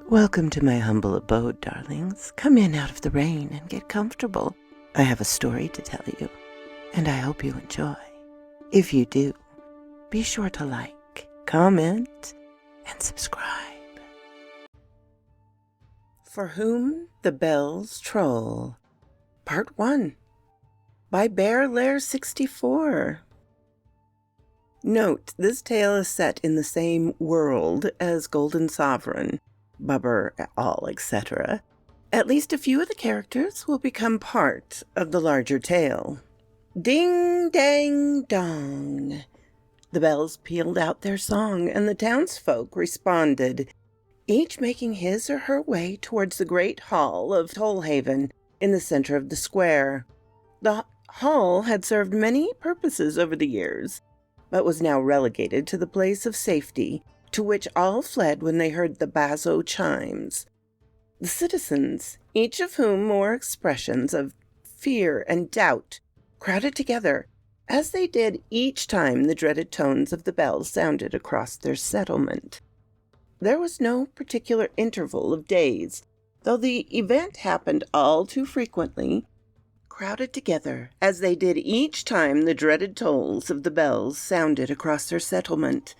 Welcome to my humble abode, darlings. Come in out of the rain and get comfortable. I have a story to tell you, and I hope you enjoy. If you do, be sure to like, comment, and subscribe. For Whom the Bells Troll, Part 1, by Bear Lair 64. Note, this tale is set in the same world as Golden Sovereign, Bubber, all, etc. At least a few of the characters will become part of the larger tale. Ding, dang, dong. The bells pealed out their song, and the townsfolk responded, each making his or her way towards the great hall of Tollhaven in the center of the square. The hall had served many purposes over the years, but was now relegated to the place of safety, to which all fled when they heard the basso chimes. The citizens, each of whom wore expressions of fear and doubt, crowded together, as they did each time the dreaded tones of the bells sounded across their settlement. There was no particular interval of days, though the event happened all too frequently, crowded together, as they did each time the dreaded tolls of the bells sounded across their settlement.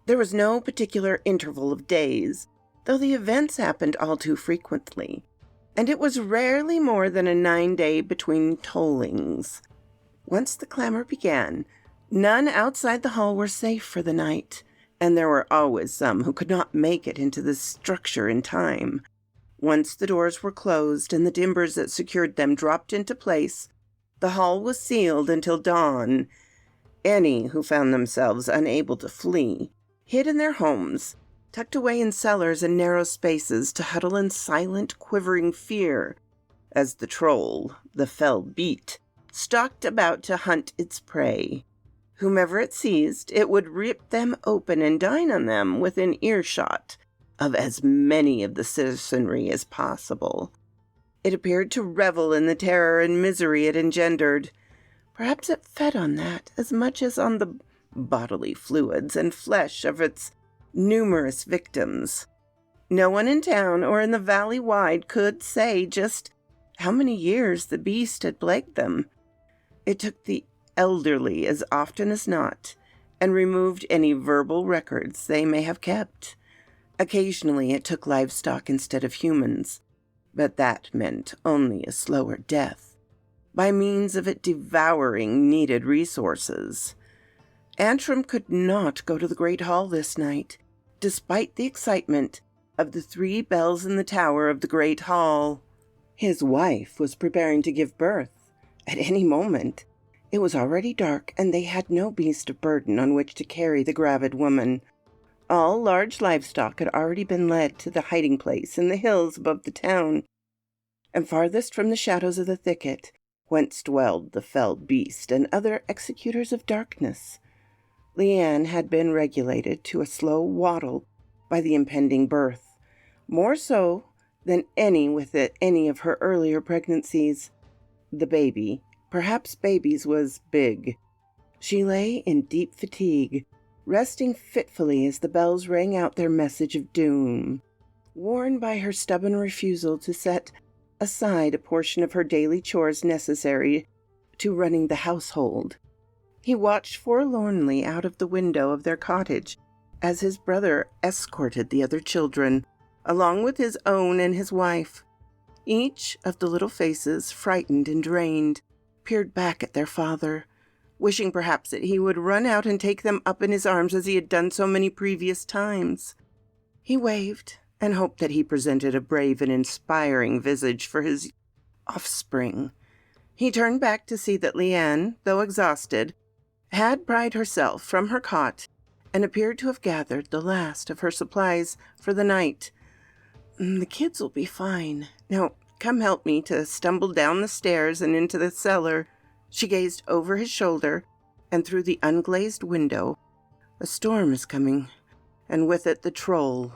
There was no particular interval of days, though the events happened all too frequently, and it was rarely more than a 9-day between tollings. Once the clamor began, none outside the hall were safe for the night, and there were always some who could not make it into the structure in time. Once the doors were closed and the timbers that secured them dropped into place, the hall was sealed until dawn. Any who found themselves unable to flee hid in their homes, tucked away in cellars and narrow spaces to huddle in silent, quivering fear, as the troll, the fell beast, stalked about to hunt its prey. Whomever it seized, it would rip them open and dine on them within earshot of as many of the citizenry as possible. It appeared to revel in the terror and misery it engendered. Perhaps it fed on that as much as on the bodily fluids and flesh of its numerous victims. No one in town or in the valley wide could say just how many years the beast had plagued them. It took the elderly as often as not, and removed any verbal records they may have kept. Occasionally it took livestock instead of humans, but that meant only a slower death, by means of it devouring needed resources. Antrim could not go to the great hall this night, despite the excitement of the 3 bells in the tower of the great hall. His wife was preparing to give birth at any moment. It was already dark, and they had no beast of burden on which to carry the gravid woman. All large livestock had already been led to the hiding place in the hills above the town, and farthest from the shadows of the thicket, whence dwelled the fell beast and other executors of darkness. Leanne had been regulated to a slow waddle by the impending birth, more so than any with any of her earlier pregnancies. The baby, perhaps babies, was big. She lay in deep fatigue, resting fitfully as the bells rang out their message of doom. Worn by her stubborn refusal to set aside a portion of her daily chores necessary to running the household, he watched forlornly out of the window of their cottage as his brother escorted the other children, along with his own and his wife. Each of the little faces, frightened and drained, peered back at their father, wishing perhaps that he would run out and take them up in his arms as he had done so many previous times. He waved and hoped that he presented a brave and inspiring visage for his offspring. He turned back to see that Leanne, though exhausted, had pried herself from her cot and appeared to have gathered the last of her supplies for the night. The kids will be fine. Now, come help me to stumble down the stairs and into the cellar. She gazed over his shoulder and through the unglazed window. A storm is coming, and with it the troll.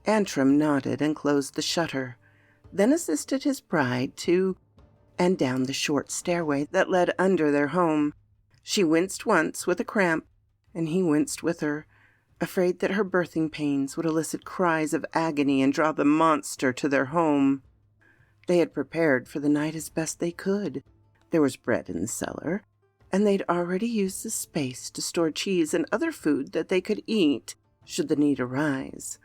Antrim nodded and closed the shutter, then assisted his bride to and down the short stairway that led under their home. She winced once with a cramp, and he winced with her. afraid that her birthing pains would elicit cries of agony and draw the monster to their home. They had prepared for the night as best they could. There was bread in the cellar, and they'd already used the space to store cheese and other food that they could eat should the need arise.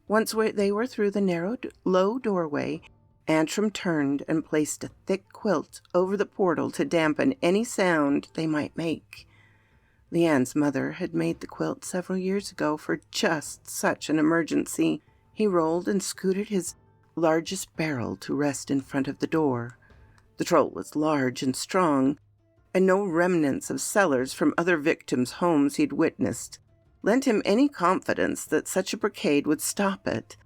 Once they were through the narrow, low doorway, Antrim turned and placed a thick quilt over the portal to dampen any sound they might make. Leanne's mother had made the quilt several years ago for just such an emergency. He rolled and scooted his largest barrel to rest in front of the door. The troll was large and strong, and no remnants of cellars from other victims' homes he'd witnessed lent him any confidence that such a brigade would stop it.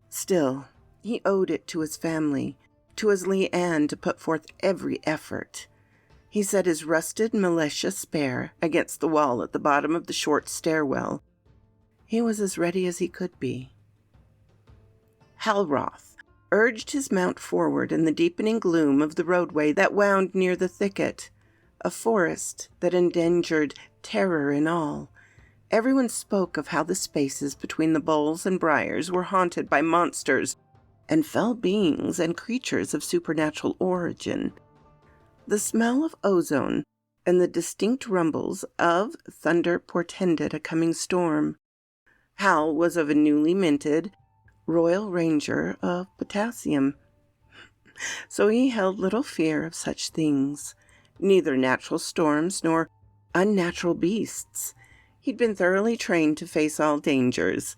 Still, he owed it to his family, to his Leanne, to put forth every effort. He set his rusted militia spare against the wall at the bottom of the short stairwell. He was as ready as he could be. Halroth urged his mount forward in the deepening gloom of the roadway that wound near the thicket, a forest that engendered terror in all. Everyone spoke of how the spaces between the boles and briars were haunted by monsters and fell beings and creatures of supernatural origin. The smell of ozone and the distinct rumbles of thunder portended a coming storm. Hal was of a newly minted Royal Ranger of potassium, so he held little fear of such things, neither natural storms nor unnatural beasts. He'd been thoroughly trained to face all dangers.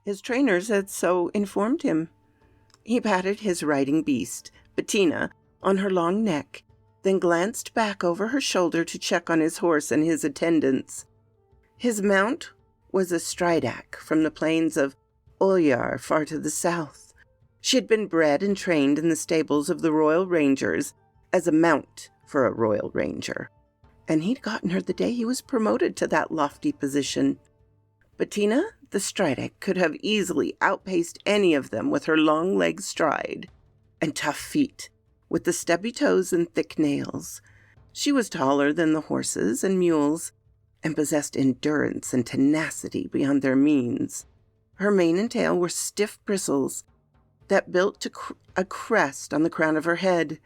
His trainers had so informed him. He patted his riding beast, Bettina, on her long neck, then glanced back over her shoulder to check on his horse and his attendants. His mount was a Strydak from the plains of Olyar, far to the south. She had been bred and trained in the stables of the Royal Rangers as a mount for a Royal Ranger, and he'd gotten her the day he was promoted to that lofty position. Bettina, the Strydak, could have easily outpaced any of them with her long leg stride and tough feet, with the stubby toes and thick nails. She was taller than the horses and mules, and possessed endurance and tenacity beyond their means. Her mane and tail were stiff bristles that built to a crest on the crown of her head.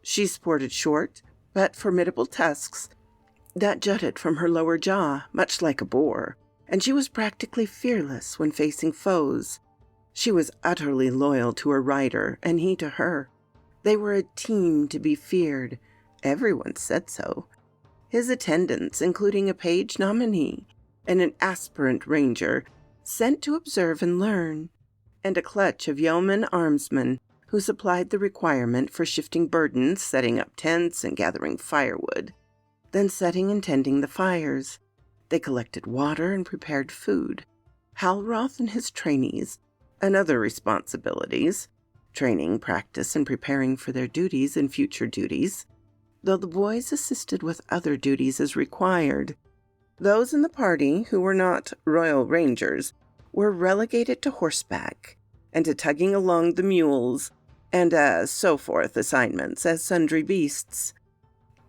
She sported short but formidable tusks that jutted from her lower jaw, much like a boar, and she was practically fearless when facing foes. She was utterly loyal to her rider, and he to her. They were a team to be feared. Everyone said so. His attendants, including a page nominee and an aspirant ranger, sent to observe and learn, and a clutch of yeoman armsmen who supplied the requirement for shifting burdens, setting up tents, and gathering firewood, then setting and tending the fires. They collected water and prepared food. Halroth and his trainees, and other responsibilities, training, practice, and preparing for their duties and future duties, though the boys assisted with other duties as required. Those in the party who were not Royal Rangers were relegated to horseback and to tugging along the mules and so forth assignments as sundry beasts.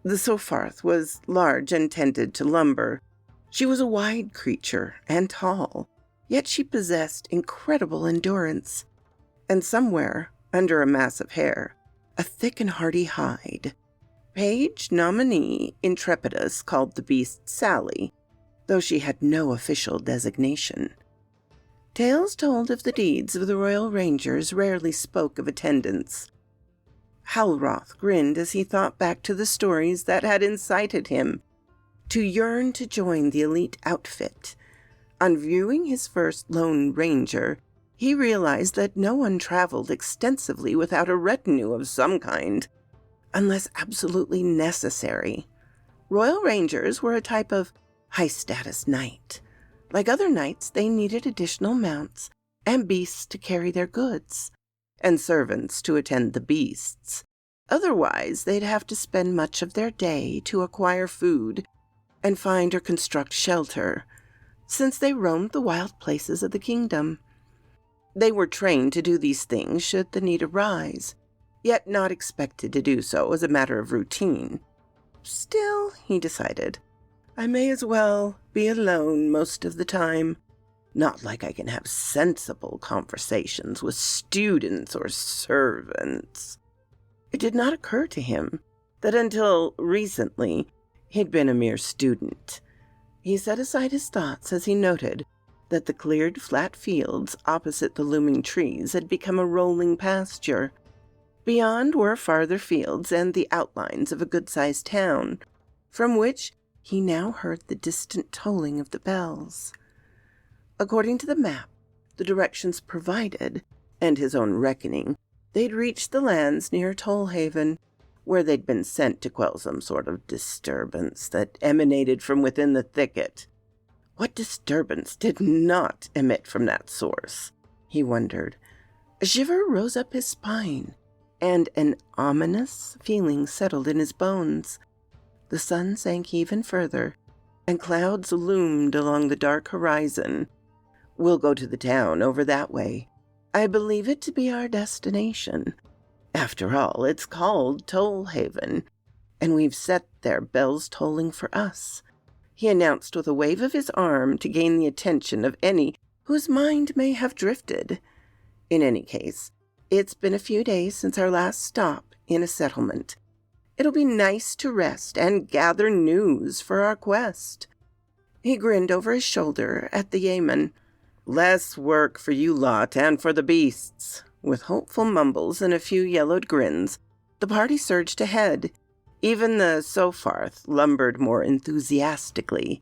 The Sofarth was large and tended to lumber. She was a wide creature and tall, yet she possessed incredible endurance, and somewhere, under a mass of hair, a thick and hardy hide. Page nominee Intrepidus called the beast Sally, though she had no official designation. Tales told of the deeds of the Royal Rangers rarely spoke of attendants. Halroth grinned as he thought back to the stories that had incited him to yearn to join the elite outfit. On viewing his first Lone Ranger, he realized that no one traveled extensively without a retinue of some kind, unless absolutely necessary. Royal Rangers were a type of high-status knight. Like other knights, they needed additional mounts and beasts to carry their goods, and servants to attend the beasts. Otherwise, they'd have to spend much of their day to acquire food and find or construct shelter, since they roamed the wild places of the kingdom. They were trained to do these things should the need arise, yet not expected to do so as a matter of routine. Still, he decided, I may as well be alone most of the time. Not like I can have sensible conversations with students or servants. It did not occur to him that until recently he'd been a mere student. He set aside his thoughts as he noted that the cleared flat fields opposite the looming trees had become a rolling pasture. Beyond were farther fields and the outlines of a good-sized town, from which he now heard the distant tolling of the bells. According to the map, the directions provided, and his own reckoning, they'd reached the lands near Tollhaven, where they'd been sent to quell some sort of disturbance that emanated from within the thicket. What disturbance did not emit from that source? He wondered. A shiver rose up his spine, and an ominous feeling settled in his bones. The sun sank even further, and clouds loomed along the dark horizon. We'll go to the town over that way. I believe it to be our destination. After all, it's called Tollhaven, and we've set their bells tolling for us, he announced with a wave of his arm to gain the attention of any whose mind may have drifted. In any case, it's been a few days since our last stop in a settlement. It'll be nice to rest and gather news for our quest. He grinned over his shoulder at the yeoman. Less work for you lot and for the beasts. With hopeful mumbles and a few yellowed grins, the party surged ahead. Even the Sopharth lumbered more enthusiastically,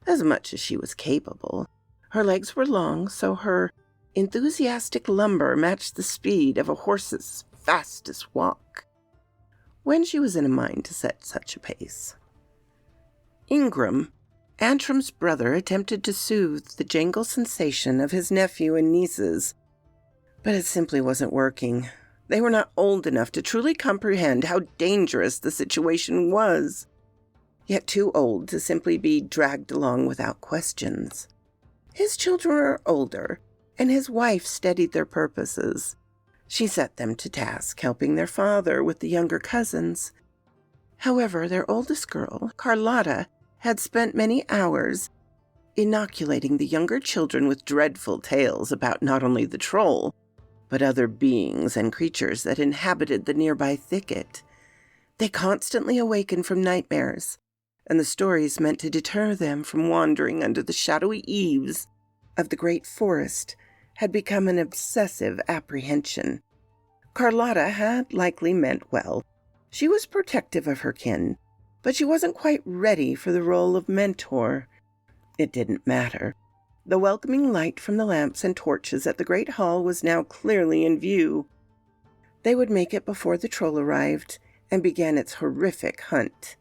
as much as she was capable. Her legs were long, so her enthusiastic lumber matched the speed of a horse's fastest walk, when she was in a mind to set such a pace. Ingram, Antrim's brother, attempted to soothe the jangle sensation of his nephew and nieces, but it simply wasn't working. They were not old enough to truly comprehend how dangerous the situation was, yet too old to simply be dragged along without questions. His children were older, and his wife steadied their purposes. She set them to task, helping their father with the younger cousins. However, their oldest girl, Carlotta, had spent many hours inoculating the younger children with dreadful tales about not only the troll, but other beings and creatures that inhabited the nearby thicket. They constantly awakened from nightmares, and the stories meant to deter them from wandering under the shadowy eaves of the great forest had become an obsessive apprehension. Carlotta had likely meant well. She was protective of her kin, but she wasn't quite ready for the role of mentor. It didn't matter. The welcoming light from the lamps and torches at the great hall was now clearly in view. They would make it before the troll arrived and began its horrific hunt.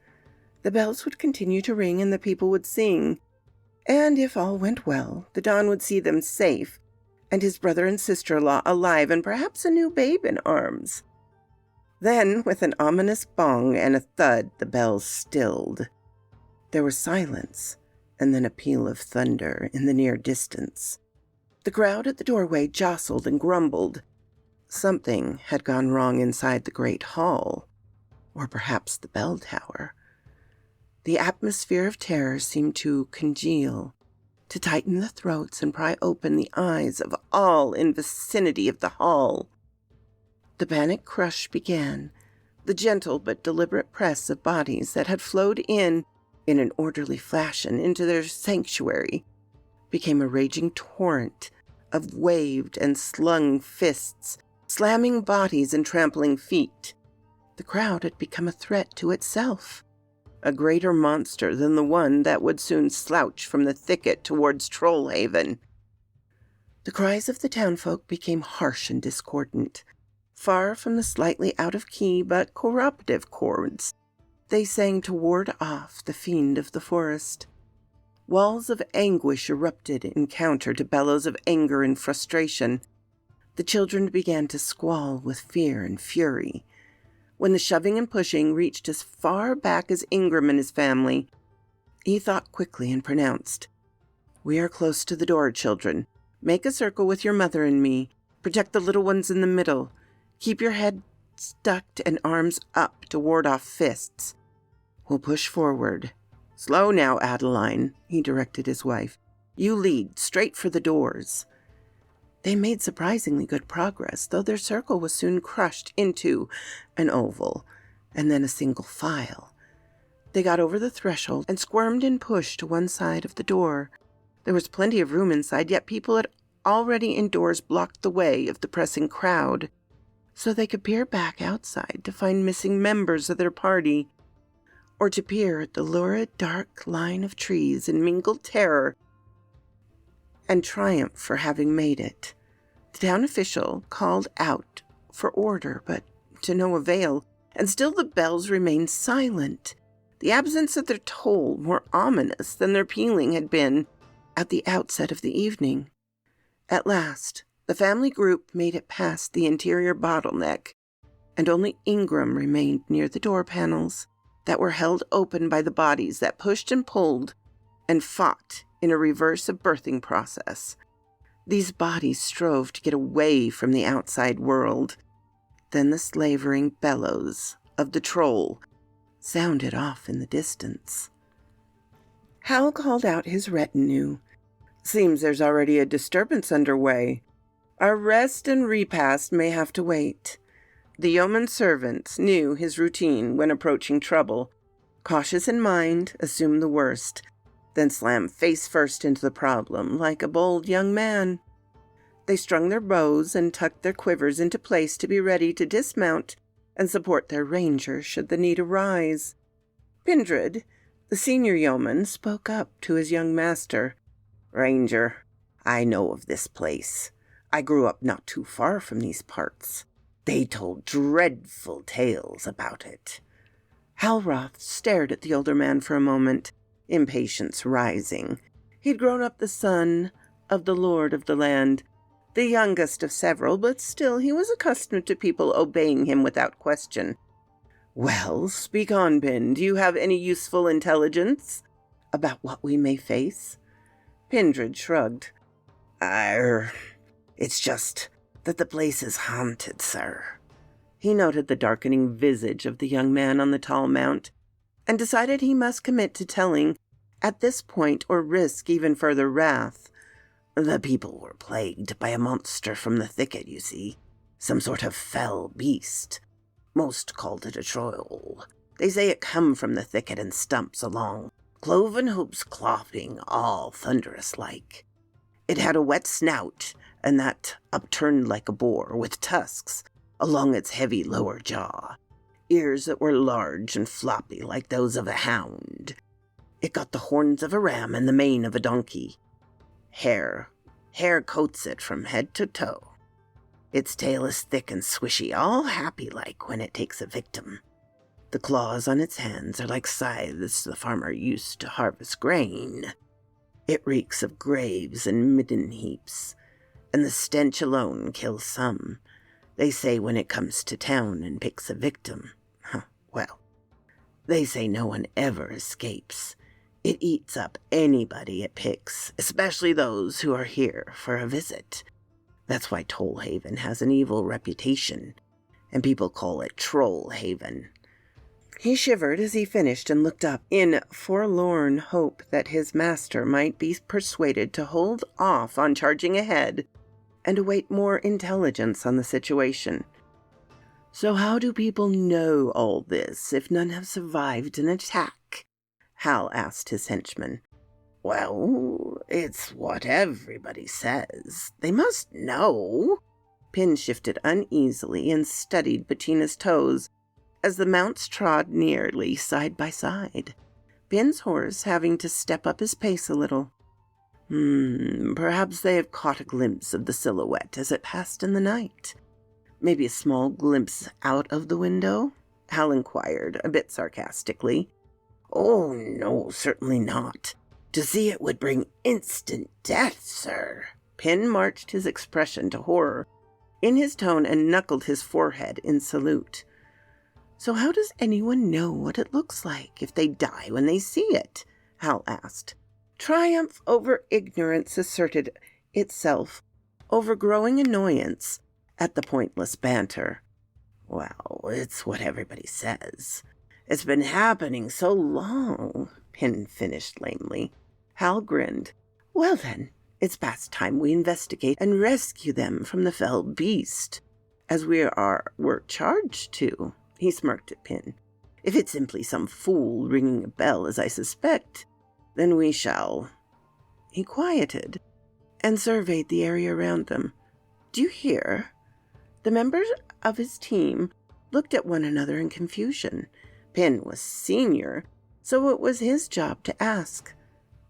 The bells would continue to ring and the people would sing, and if all went well, the Don would see them safe, and his brother and sister-in-law alive and perhaps a new babe in arms. Then, with an ominous bong and a thud, the bells stilled. There was silence, and then a peal of thunder in the near distance. The crowd at the doorway jostled and grumbled. Something had gone wrong inside the great hall, or perhaps the bell tower. The atmosphere of terror seemed to congeal, to tighten the throats and pry open the eyes of all in vicinity of the hall. The panic crush began, the gentle but deliberate press of bodies that had flowed in an orderly fashion into their sanctuary became a raging torrent of waved and slung fists, slamming bodies and trampling feet. The crowd had become a threat to itself, a greater monster than the one that would soon slouch from the thicket towards Trollhaven. The cries of the townfolk became harsh and discordant. Far from the slightly out-of-key but corruptive chords, they sang to ward off the fiend of the forest. Walls of anguish erupted in counter to bellows of anger and frustration. The children began to squall with fear and fury. When the shoving and pushing reached as far back as Ingram and his family, he thought quickly and pronounced, "We are close to the door, children. Make a circle with your mother and me. Protect the little ones in the middle. Keep your head stuck and arms up to ward off fists. We'll push forward "Slow now, Adeline," he directed his wife. "You lead, straight for the doors." They made surprisingly good progress, though their circle was soon crushed into an oval, and then a single file. They got over the threshold and squirmed and pushed to one side of the door. There was plenty of room inside, yet people had already indoors blocked the way of the pressing crowd, so they could peer back outside to find missing members of their party, or to peer at the lurid dark line of trees in mingled terror and triumph for having made it. The town official called out for order, but to no avail, and still the bells remained silent. The absence of their toll more ominous than their pealing had been at the outset of the evening. At last, the family group made it past the interior bottleneck, and only Ingram remained near the door panels that were held open by the bodies that pushed and pulled and fought in a reverse of birthing process. These bodies strove to get away from the outside world. Then the slavering bellows of the troll sounded off in the distance. Hal called out his retinue. "Seems there's already a disturbance underway. Our rest and repast may have to wait." The yeoman servants knew his routine when approaching trouble. Cautious in mind, assume the worst, then slam face first into the problem like a bold young man. They strung their bows and tucked their quivers into place to be ready to dismount and support their ranger should the need arise. Pindred, the senior yeoman, spoke up to his young master. "Ranger, I know of this place. I grew up not too far from these parts. They told dreadful tales about it." Halroth stared at the older man for a moment, impatience rising. He'd grown up the son of the lord of the land, the youngest of several, but still he was accustomed to people obeying him without question. "Well, speak on, Pin. Do you have any useful intelligence about what we may face?" Pindred shrugged. It's just that the place is haunted, sir." He noted the darkening visage of the young man on the tall mount, and decided he must commit to telling at this point or risk even further wrath. "The people were plagued by a monster from the thicket, you see. Some sort of fell beast. Most called it a troll. They say it come from the thicket and stumps along, cloven hooves clopping, all thunderous-like. It had a wet snout, and that upturned like a boar, with tusks along its heavy lower jaw, ears that were large and floppy like those of a hound. It got the horns of a ram and the mane of a donkey. Hair coats it from head to toe. Its tail is thick and swishy, all happy-like when it takes a victim. The claws on its hands are like scythes the farmer used to harvest grain. It reeks of graves and midden heaps, and the stench alone kills some. They say when it comes to town and picks a victim, well, they say no one ever escapes. It eats up anybody it picks, especially those who are here for a visit. That's why Tollhaven has an evil reputation, and people call it Trollhaven." He shivered as he finished and looked up in forlorn hope that his master might be persuaded to hold off on charging ahead and await more intelligence on the situation. "So how do people know all this if none have survived an attack?" Hal asked his henchman. "Well, it's what everybody says. They must know." Pin shifted uneasily and studied Bettina's toes as the mounts trod nearly side by side, Pin's horse having to step up his pace a little. Perhaps they have caught a glimpse of the silhouette as it passed in the night. Maybe a small glimpse out of the window?" Hal inquired, a bit sarcastically. "Oh, no, certainly not. To see it would bring instant death, sir." Pin marched his expression to horror in his tone and knuckled his forehead in salute. "So how does anyone know what it looks like if they die when they see it?" Hal asked. Triumph over ignorance asserted itself over growing annoyance at the pointless banter. "Well, it's what everybody says. It's been happening so long." Pin finished lamely. Hal grinned. Well then, it's past time we investigate and rescue them from the fell beast, as we're charged to. He smirked at Pin. If it's simply some fool ringing a bell, as I suspect, then we shall. He quieted and surveyed the area around them. Do you hear? The members of his team looked at one another in confusion. Pin was senior, so it was his job to ask.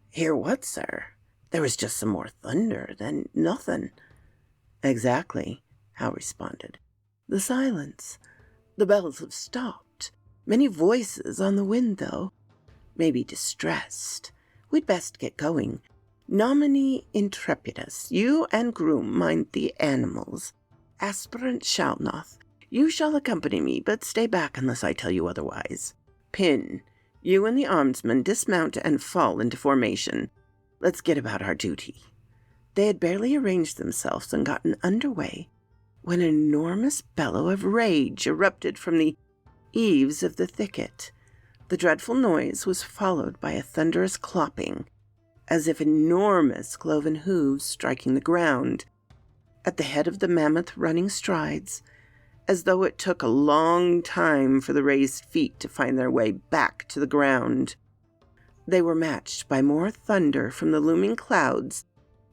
Hear what, sir? There was just some more thunder, then nothing. Exactly, Hal responded. The silence. The bells have stopped. Many voices on the wind, though. Maybe distressed. We'd best get going. Nomine intrepidus, you and groom mind the animals. Aspirant Shalnoth, you shall accompany me, but stay back unless I tell you otherwise. Pin, you and the armsman dismount and fall into formation. Let's get about our duty. They had barely arranged themselves and gotten underway when an enormous bellow of rage erupted from the eaves of the thicket. The dreadful noise was followed by a thunderous clopping, as if enormous cloven hooves striking the ground. At the head of the mammoth running strides, as though it took a long time for the raised feet to find their way back to the ground. They were matched by more thunder from the looming clouds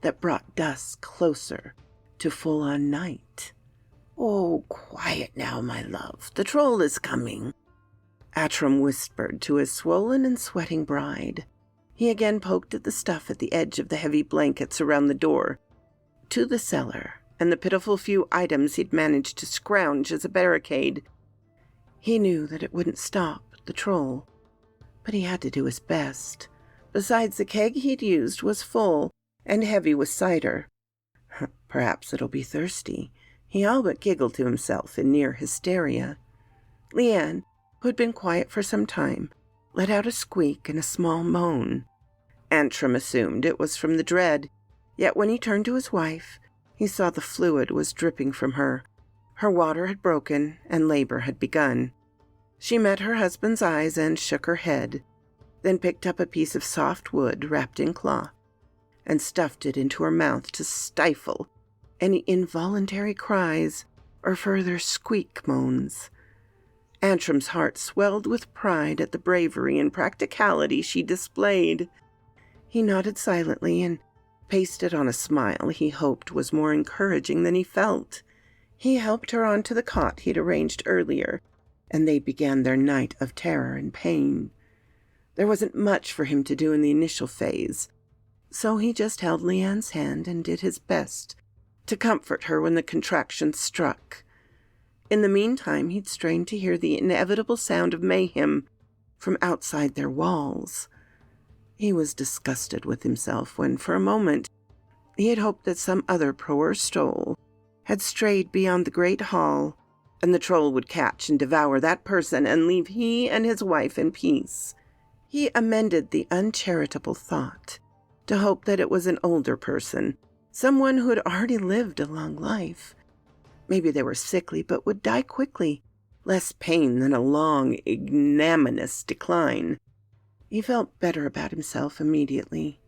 that brought dusk closer to full-on night. Oh, quiet now, my love. The troll is coming, Attram whispered to his swollen and sweating bride. He again poked at the stuff at the edge of the heavy blankets around the door to the cellar and the pitiful few items he'd managed to scrounge as a barricade. He knew that it wouldn't stop the troll, but he had to do his best. Besides, the keg he'd used was full and heavy with cider. Perhaps it'll be thirsty. He all but giggled to himself in near hysteria. Leanne, who had been quiet for some time, let out a squeak and a small moan. Antrim assumed it was from the dread, yet when he turned to his wife, he saw the fluid was dripping from her. Her water had broken, and labor had begun. She met her husband's eyes and shook her head, then picked up a piece of soft wood wrapped in cloth and stuffed it into her mouth to stifle any involuntary cries or further squeak moans. Antrim's heart swelled with pride at the bravery and practicality she displayed. He nodded silently and pasted on a smile he hoped was more encouraging than he felt. He helped her onto the cot he'd arranged earlier, and they began their night of terror and pain. There wasn't much for him to do in the initial phase, so he just held Leanne's hand and did his best to comfort her when the contractions struck. In the meantime, he'd strained to hear the inevitable sound of mayhem from outside their walls. He was disgusted with himself when, for a moment, he had hoped that some other poor soul had strayed beyond the great hall, and the troll would catch and devour that person and leave he and his wife in peace. He amended the uncharitable thought to hope that it was an older person, someone who had already lived a long life. Maybe they were sickly, but would die quickly, less pain than a long, ignominious decline. He felt better about himself immediately.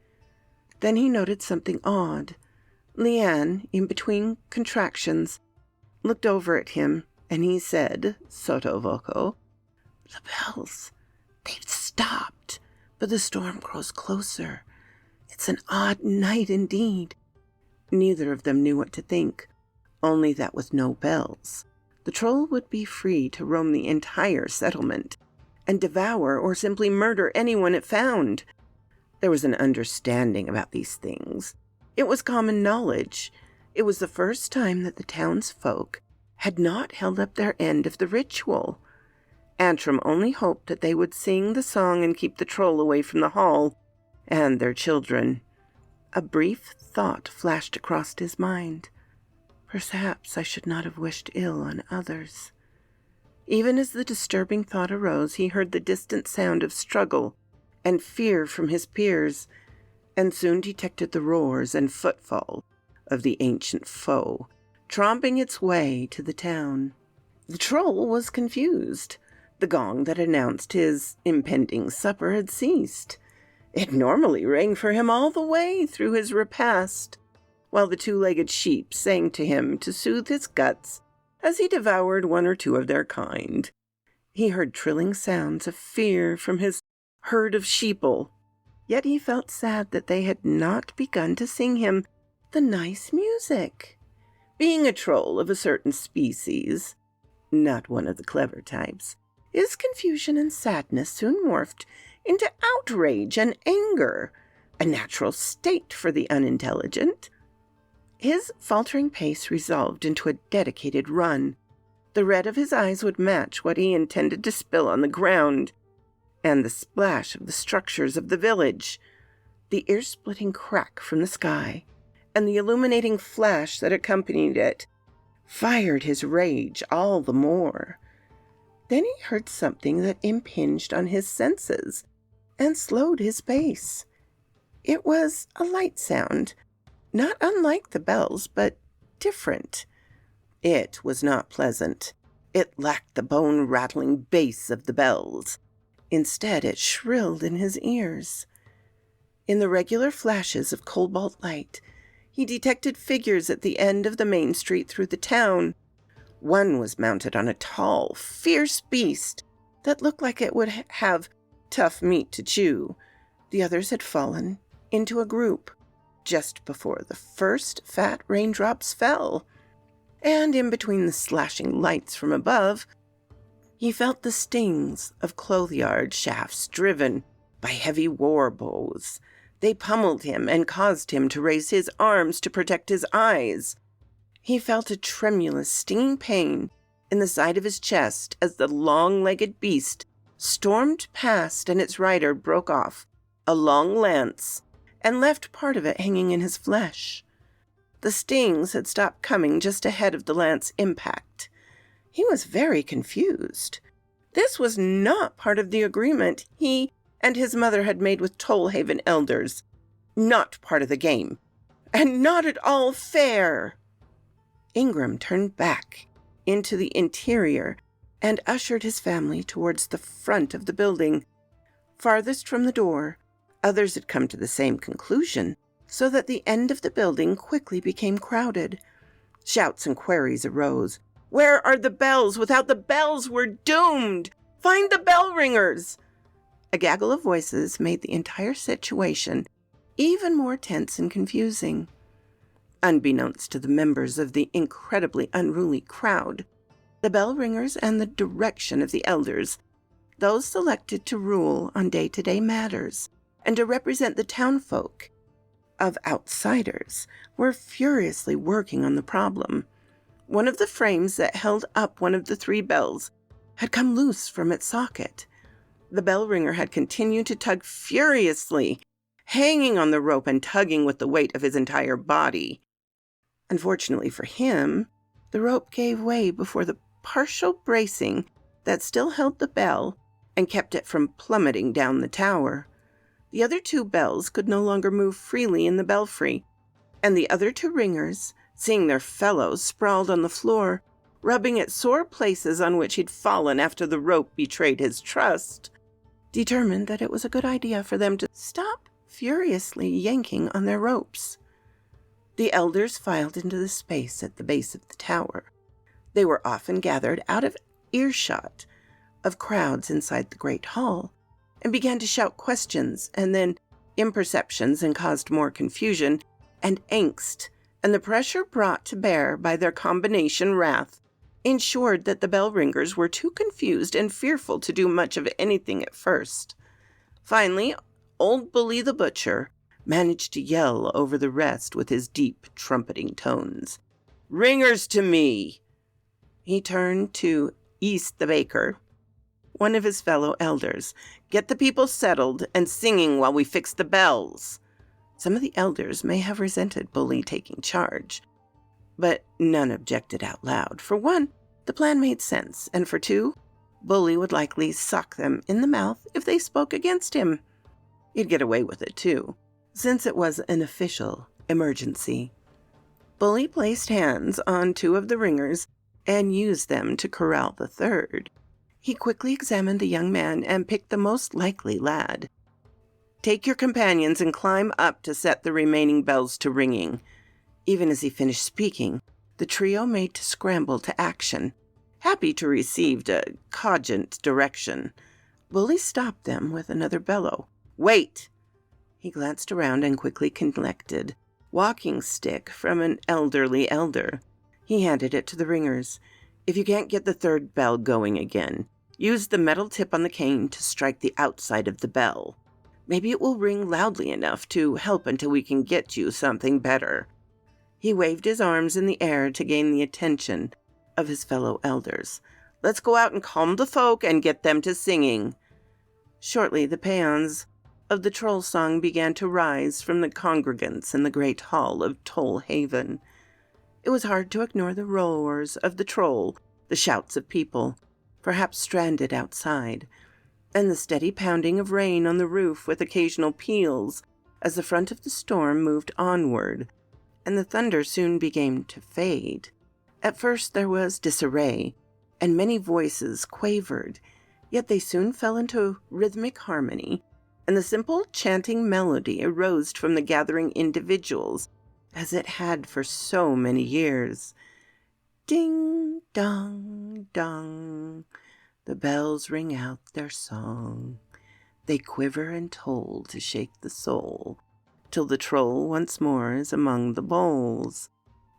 Then he noted something odd. Leanne, in between contractions, looked over at him, and he said, sotto voce, "The bells, they've stopped, but the storm grows closer. It's an odd night indeed." Neither of them knew what to think, only that with no bells, the troll would be free to roam the entire settlement and devour or simply murder anyone it found. There was an understanding about these things. It was common knowledge. It was the first time that the townsfolk had not held up their end of the ritual. Antrim only hoped that they would sing the song and keep the troll away from the hall and their children. A brief thought flashed across his mind. Perhaps I should not have wished ill on others. Even as the disturbing thought arose, he heard the distant sound of struggle and fear from his peers, and soon detected the roars and footfall of the ancient foe, tromping its way to the town. The troll was confused. The gong that announced his impending supper had ceased. It normally rang for him all the way through his repast, while the two-legged sheep sang to him to soothe his guts as he devoured one or two of their kind. He heard trilling sounds of fear from his herd of sheeple, yet he felt sad that they had not begun to sing him the nice music. Being a troll of a certain species, not one of the clever types, his confusion and sadness soon morphed into outrage and anger, a natural state for the unintelligent. His faltering pace resolved into a dedicated run. The red of his eyes would match what he intended to spill on the ground, and the splash of the structures of the village, the ear-splitting crack from the sky, and the illuminating flash that accompanied it, fired his rage all the more. Then he heard something that impinged on his senses and slowed his pace. It was a light sound, not unlike the bells, but different. It was not pleasant. It lacked the bone-rattling bass of the bells. Instead, it shrilled in his ears. In the regular flashes of cobalt light, he detected figures at the end of the main street through the town. One was mounted on a tall, fierce beast that looked like it would have tough meat to chew. The others had fallen into a group just before the first fat raindrops fell, and in between the slashing lights from above, he felt the stings of clothyard shafts driven by heavy war bows. They pummeled him and caused him to raise his arms to protect his eyes. He felt a tremulous, stinging pain in the side of his chest as the long-legged beast stormed past and its rider broke off a long lance and left part of it hanging in his flesh. The stings had stopped coming just ahead of the lance impact. He was very confused. This was not part of the agreement he and his mother had made with Tollhaven elders. Not part of the game. And not at all fair. Ingram turned back into the interior and ushered his family towards the front of the building. Farthest from the door, others had come to the same conclusion, so that the end of the building quickly became crowded. Shouts and queries arose. "Where are the bells? Without the bells, we're doomed! Find the bell ringers!" A gaggle of voices made the entire situation even more tense and confusing. Unbeknownst to the members of the incredibly unruly crowd, the bell ringers and the direction of the elders, those selected to rule on day-to-day matters and to represent the townfolk of outsiders, were furiously working on the problem. One of the frames that held up one of the three bells had come loose from its socket. The bell ringer had continued to tug furiously, hanging on the rope and tugging with the weight of his entire body. Unfortunately for him, the rope gave way before the partial bracing that still held the bell and kept it from plummeting down the tower. The other two bells could no longer move freely in the belfry, and the other two ringers, seeing their fellows sprawled on the floor, rubbing at sore places on which he'd fallen after the rope betrayed his trust, determined that it was a good idea for them to stop furiously yanking on their ropes. The elders filed into the space at the base of the tower. They were often gathered out of earshot of crowds inside the great hall, and began to shout questions and then imperceptions, and caused more confusion and angst, and the pressure brought to bear by their combination wrath ensured that the bell ringers were too confused and fearful to do much of anything at first. Finally, old Bully the Butcher managed to yell over the rest with his deep, trumpeting tones. "Ringers to me!" He turned to East the Baker, one of his fellow elders. "Get the people settled and singing while we fix the bells." Some of the elders may have resented Bully taking charge, but none objected out loud. For one, the plan made sense, and for two, Bully would likely sock them in the mouth if they spoke against him. He'd get away with it, too, since it was an official emergency. Bully placed hands on two of the ringers and used them to corral the third. He quickly examined the young man and picked the most likely lad. "Take your companions and climb up to set the remaining bells to ringing." Even as he finished speaking, the trio made to scramble to action, happy to receive a cogent direction. Bully stopped them with another bellow. "Wait!" He glanced around and quickly collected walking stick from an elderly elder. He handed it to the ringers. "If you can't get the third bell going again, use the metal tip on the cane to strike the outside of the bell. Maybe it will ring loudly enough to help until we can get you something better." He waved his arms in the air to gain the attention of his fellow elders. "Let's go out and calm the folk and get them to singing." Shortly, the paeans of the troll song began to rise from the congregants in the great hall of Toll Haven. It was hard to ignore the roars of the troll, the shouts of people, perhaps stranded outside, and the steady pounding of rain on the roof with occasional peals as the front of the storm moved onward, and the thunder soon began to fade. At first there was disarray, and many voices quavered, yet they soon fell into rhythmic harmony, and the simple chanting melody arose from the gathering individuals, as it had for so many years. Ding, dong, dong, the bells ring out their song. They quiver and toll to shake the soul, till the troll once more is among the bowls.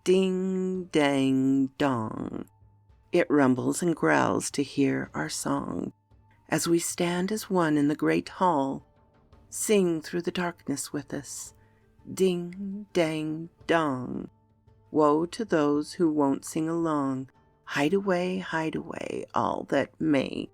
Ding, dang, dong. It rumbles and growls to hear our song, as we stand as one in the great hall. Sing through the darkness with us. Ding, dang, dong. Woe to those who won't sing along. Hide away, all that may.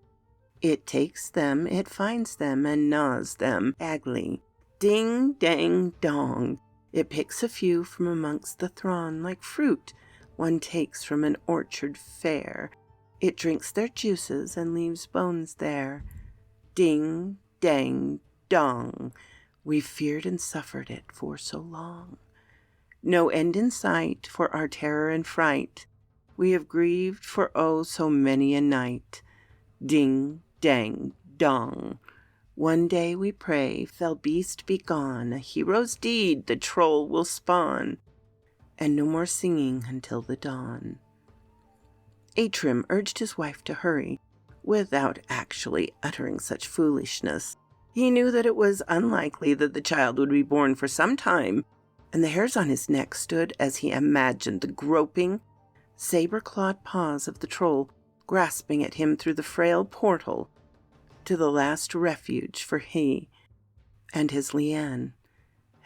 It takes them, it finds them, and gnaws them agly. Ding, dang, dong. It picks a few from amongst the throng, like fruit one takes from an orchard fair. It drinks their juices and leaves bones there. Ding, dang, dong. We've feared and suffered it for so long. No end in sight for our terror and fright. We have grieved for oh so many a night. Ding, dang, dong. One day we pray, fell beast be gone, a hero's deed the troll will spawn, and no more singing until the dawn. Atrim urged his wife to hurry, without actually uttering such foolishness. He knew that it was unlikely that the child would be born for some time, and the hairs on his neck stood as he imagined the groping, saber-clawed paws of the troll grasping at him through the frail portal to the last refuge for he and his Leanne,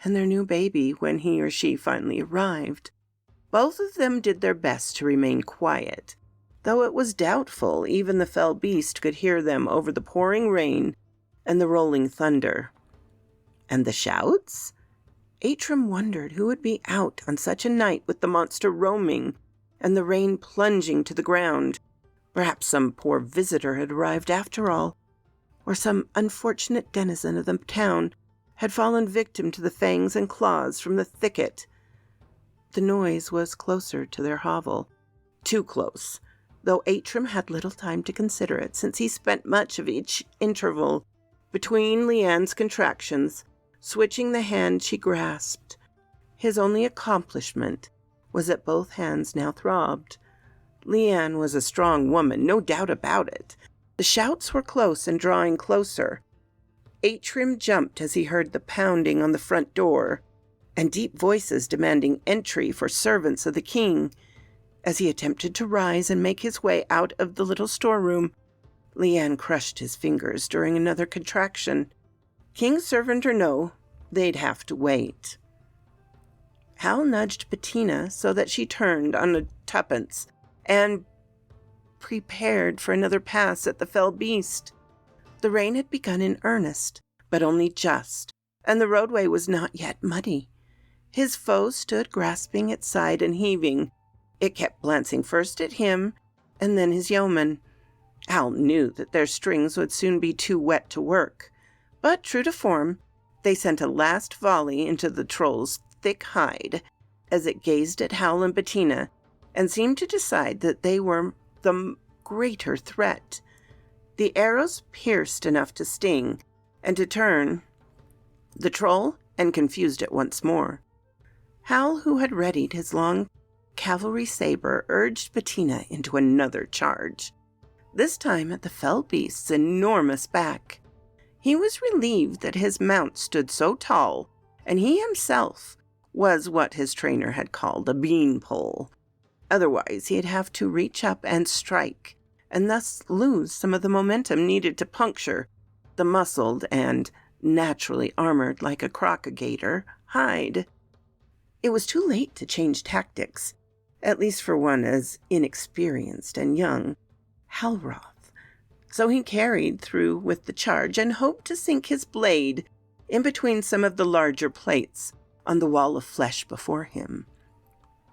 and their new baby when he or she finally arrived. Both of them did their best to remain quiet, though it was doubtful even the fell beast could hear them over the pouring rain and the rolling thunder. And the shouts? Atrim wondered who would be out on such a night with the monster roaming and the rain plunging to the ground. Perhaps some poor visitor had arrived after all, or some unfortunate denizen of the town had fallen victim to the fangs and claws from the thicket. The noise was closer to their hovel, too close, though Atrim had little time to consider it, since he spent much of each interval between Leanne's contractions switching the hand she grasped. His only accomplishment was that both hands now throbbed. Leanne was a strong woman, no doubt about it. The shouts were close and drawing closer. Atrim jumped as he heard the pounding on the front door and deep voices demanding entry for servants of the king. As he attempted to rise and make his way out of the little storeroom, Leanne crushed his fingers during another contraction. King's servant or no, they'd have to wait. Hal nudged Bettina so that she turned on a tuppence and prepared for another pass at the fell beast. The rain had begun in earnest, but only just, and the roadway was not yet muddy. His foe stood grasping its side and heaving. It kept glancing first at him and then his yeoman. Hal knew that their strings would soon be too wet to work, but true to form, they sent a last volley into the troll's thick hide as it gazed at Hal and Bettina and seemed to decide that they were the greater threat. The arrows pierced enough to sting and to turn the troll and confused it once more. Hal, who had readied his long cavalry saber, urged Bettina into another charge, this time at the fell beast's enormous back. He was relieved that his mount stood so tall, and he himself was what his trainer had called a beanpole. Otherwise, he'd have to reach up and strike, and thus lose some of the momentum needed to puncture the muscled and naturally armored like a crocagator hide. It was too late to change tactics, at least for one as inexperienced and young, Halroth. So he carried through with the charge and hoped to sink his blade in between some of the larger plates on the wall of flesh before him.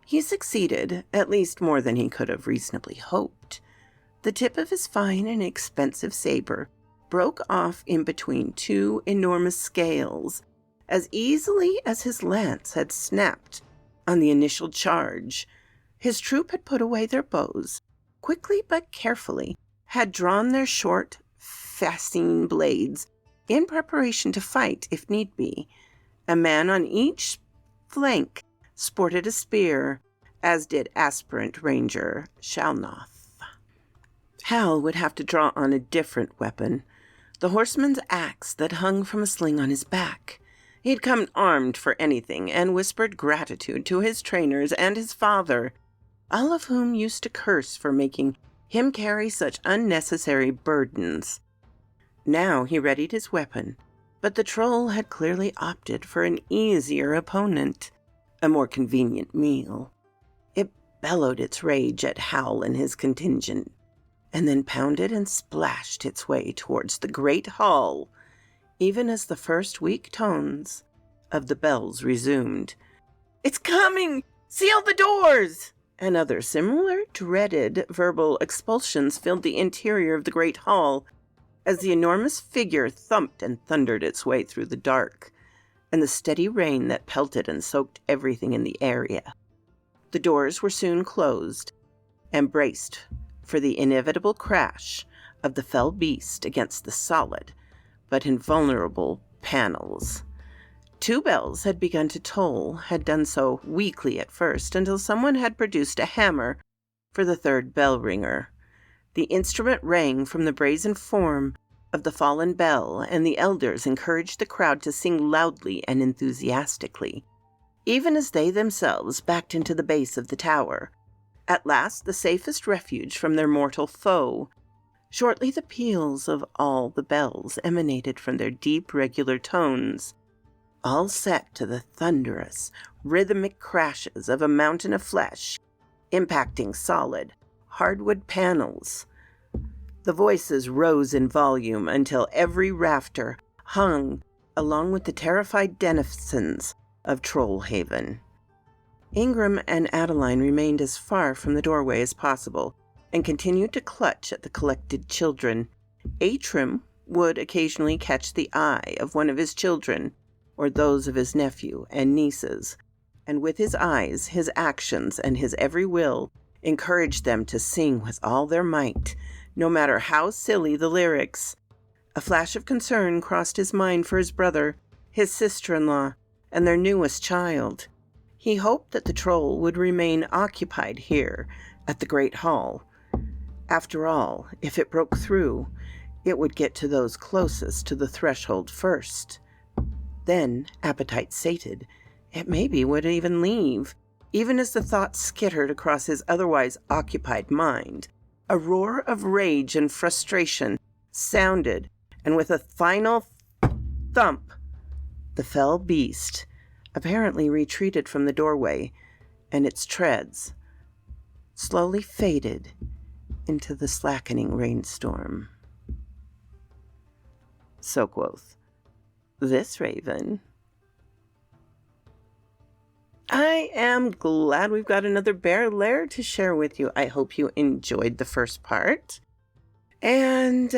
He succeeded, at least more than he could have reasonably hoped. The tip of his fine and expensive saber broke off in between two enormous scales as easily as his lance had snapped on the initial charge. His troop had put away their bows, quickly but carefully, had drawn their short, fascine blades in preparation to fight if need be. A man on each flank sported a spear, as did aspirant ranger Shalnoth. Hal would have to draw on a different weapon, the horseman's axe that hung from a sling on his back. He'd come armed for anything and whispered gratitude to his trainers and his father, all of whom used to curse for making him carry such unnecessary burdens. Now he readied his weapon, but the troll had clearly opted for an easier opponent, a more convenient meal. It bellowed its rage at Hal and his contingent, and then pounded and splashed its way towards the great hall, even as the first weak tones of the bells resumed. "It's coming! Seal the doors!" And other similar dreaded verbal expulsions filled the interior of the great hall as the enormous figure thumped and thundered its way through the dark and the steady rain that pelted and soaked everything in the area. The doors were soon closed and braced for the inevitable crash of the fell beast against the solid but invulnerable panels. 2 bells had begun to toll, had done so weakly at first, until someone had produced a hammer for the 3rd bell ringer. The instrument rang from the brazen form of the fallen bell, and the elders encouraged the crowd to sing loudly and enthusiastically, even as they themselves backed into the base of the tower, at last the safest refuge from their mortal foe. Shortly the peals of all the bells emanated from their deep, regular tones, all set to the thunderous, rhythmic crashes of a mountain of flesh, impacting solid, hardwood panels. The voices rose in volume until every rafter hung along with the terrified denizens of Trollhaven. Ingram and Adeline remained as far from the doorway as possible and continued to clutch at the collected children. Atrim would occasionally catch the eye of one of his children, or those of his nephew and nieces, and with his eyes, his actions, and his every will, encouraged them to sing with all their might, no matter how silly the lyrics. A flash of concern crossed his mind for his brother, his sister-in-law, and their newest child. He hoped that the troll would remain occupied here at the great hall. After all, if it broke through, it would get to those closest to the threshold first. Then, appetite sated, it maybe would even leave. Even as the thought skittered across his otherwise occupied mind, a roar of rage and frustration sounded, and with a final thump, the fell beast apparently retreated from the doorway, and its treads slowly faded into the slackening rainstorm. So quoth this raven. I am glad we've got another bear lair to share with you. I hope you enjoyed the first part. And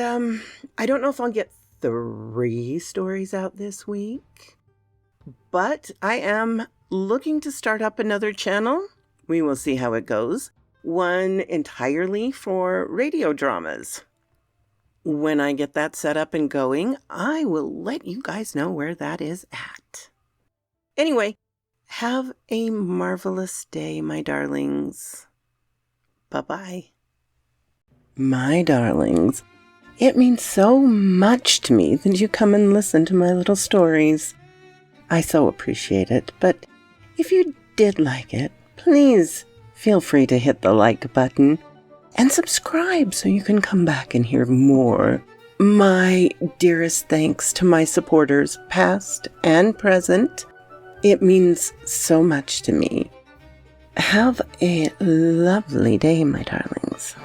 I don't know if I'll get 3 stories out this week, but I am looking to start up another channel. We will see how it goes. One entirely for radio dramas. When I get that set up and going, I will let you guys know where that is at. Anyway, have a marvelous day, my darlings. Bye-bye. My darlings, it means so much to me that you come and listen to my little stories. I so appreciate it, but if you did like it, please feel free to hit the like button and subscribe so you can come back and hear more. My dearest thanks to my supporters, past and present. It means so much to me. Have a lovely day, my darlings.